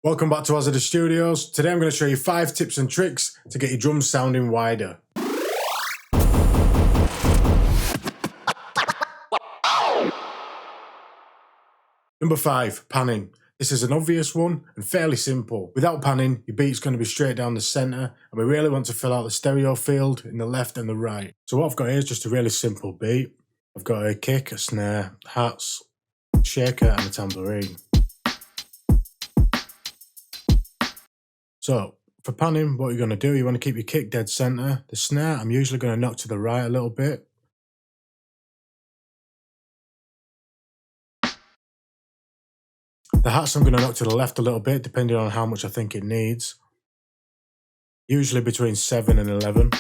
Welcome back to Azzadous Studios. Today I'm going to show you 5 tips and tricks to get your drums sounding wider. Number 5, panning. This is an obvious one and fairly simple. Without panning, your beat's going to be straight down the centre, and we really want to fill out the stereo field in the left and the right. So what I've got here is just a really simple beat. I've got a kick, a snare, hats, shaker and a tambourine. So for panning, what you're going to do, you want to keep your kick dead centre. The snare, I'm usually going to knock to the right a little bit. The hats I'm going to knock to the left a little bit, depending on how much I think it needs. Usually between 7 and 11.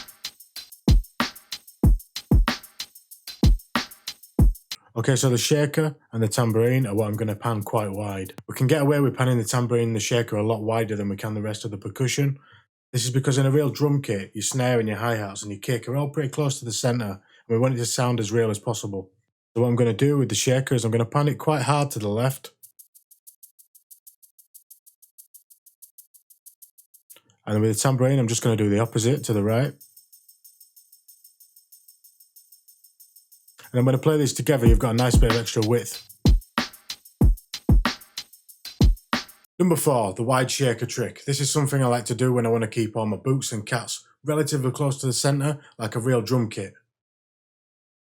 Okay, so the shaker and the tambourine are what I'm going to pan quite wide. We can get away with panning the tambourine and the shaker a lot wider than we can the rest of the percussion. This is because in a real drum kit, your snare and your hi-hats and your kick are all pretty close to the centre, and we want it to sound as real as possible. So what I'm going to do with the shaker is I'm going to pan it quite hard to the left. And with the tambourine, I'm just going to do the opposite to the right. And then when I play these together, you've got a nice bit of extra width. Number 4, the wide shaker trick. This is something I like to do when I want to keep all my boots and cats relatively close to the centre, like a real drum kit.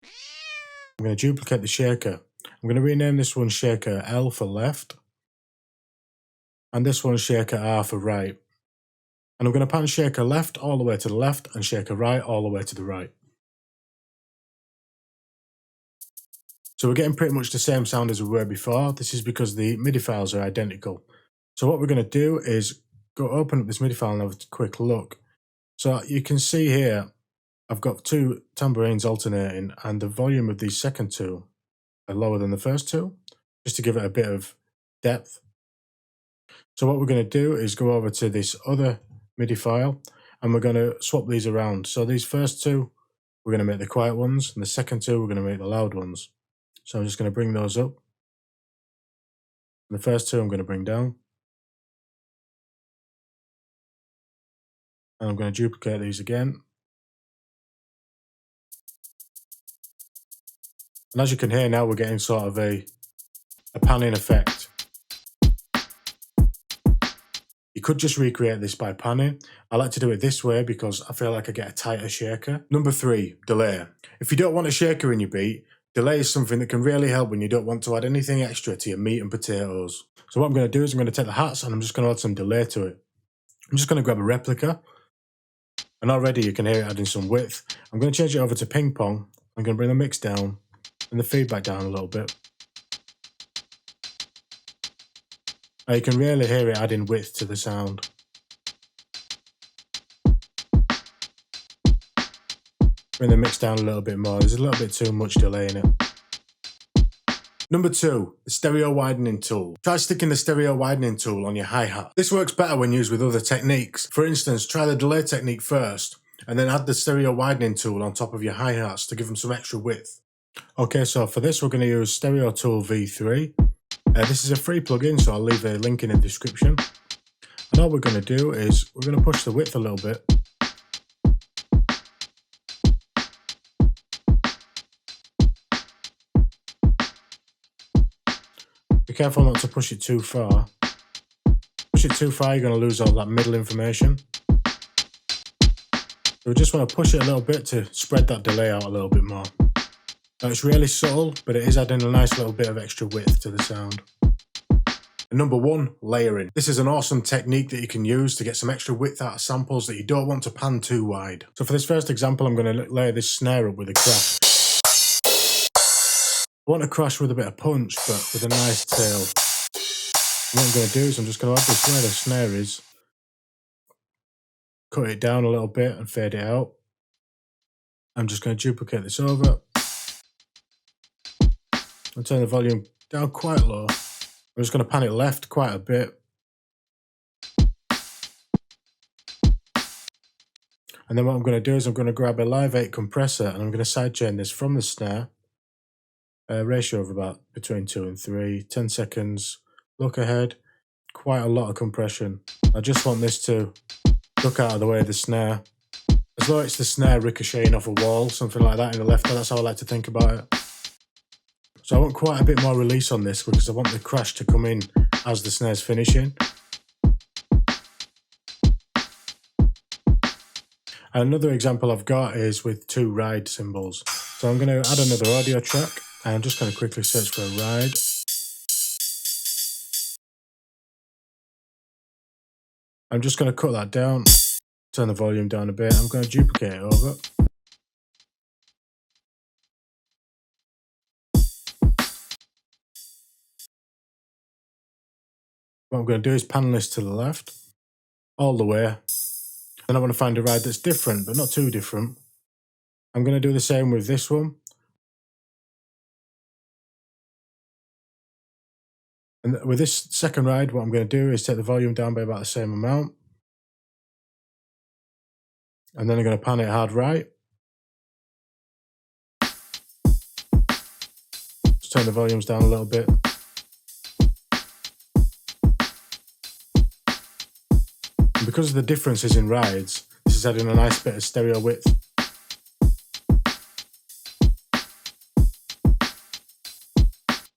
I'm going to duplicate the shaker. I'm going to rename this one shaker L for left, and this one shaker R for right. And I'm going to pan shaker left all the way to the left and shaker right all the way to the right. So we're getting pretty much the same sound as we were before. This is because the MIDI files are identical. So what we're going to do is go open up this MIDI file and have a quick look. So you can see here, I've got 2 tambourines alternating, and the volume of these second 2 are lower than the first 2, just to give it a bit of depth. So what we're going to do is go over to this other MIDI file, and we're going to swap these around. So these first 2, we're going to make the quiet ones, and the second 2, we're going to make the loud ones. So I'm just going to bring those up. And the first 2 I'm going to bring down. And I'm going to duplicate these again. And as you can hear now, we're getting sort of a panning effect. You could just recreate this by panning. I like to do it this way because I feel like I get a tighter shaker. Number 3, delay. If you don't want a shaker in your beat, delay is something that can really help when you don't want to add anything extra to your meat and potatoes. So what I'm going to do is I'm going to take the hats and I'm just going to add some delay to it. I'm just going to grab a replica. And already you can hear it adding some width. I'm going to change it over to ping pong. I'm going to bring the mix down and the feedback down a little bit. Now you can really hear it adding width to the sound. Bring the mix down a little bit more. There's a little bit too much delay in it. Number 2, the stereo widening tool. Try sticking the stereo widening tool on your hi-hat. This works better when used with other techniques. For instance, try the delay technique first, and then add the stereo widening tool on top of your hi-hats to give them some extra width. Okay, so for this we're going to use Stereo Tool V3. This is a free plugin, so I'll leave a link in the description. And all we're going to do is we're going to push the width a little bit. Be careful not to push it too far. Push it too far, you're going to lose all that middle information. So we just want to push it a little bit to spread that delay out a little bit more. Now it's really subtle, but it is adding a nice little bit of extra width to the sound. And number 1, layering. This is an awesome technique that you can use to get some extra width out of samples that you don't want to pan too wide. So for this first example, I'm going to layer this snare up with a crash. I want a crash with a bit of punch, but with a nice tail. And what I'm going to do is I'm just going to add this where the snare is, cut it down a little bit and fade it out. I'm just going to duplicate this over and turn the volume down quite low. I'm just going to pan it left quite a bit. And then what I'm going to do is I'm going to grab a Live 8 compressor and I'm going to sidechain this from the snare. A ratio of about between 2 and 3, 10 seconds, look ahead, quite a lot of compression. I just want this to duck out of the way of the snare, as though it's the snare ricocheting off a wall, something like that in the left. That's how I like to think about it. So I want quite a bit more release on this because I want the crash to come in as the snare's finishing. And another example I've got is with 2 ride cymbals. So I'm going to add another audio track, and I'm just going to quickly search for a ride. I'm just going to cut that down, turn the volume down a bit. I'm going to duplicate it over. What I'm going to do is pan this to the left, all the way. Then I want to find a ride that's different, but not too different. I'm going to do the same with this one. And with this second ride, what I'm going to do is take the volume down by about the same amount. And then I'm going to pan it hard right. Just turn the volumes down a little bit. And because of the differences in rides, this is adding a nice bit of stereo width.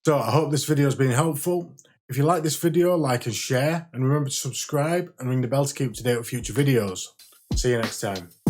So I hope this video has been helpful. If you like this video, like and share, and remember to subscribe and ring the bell to keep up to date with future videos. See you next time.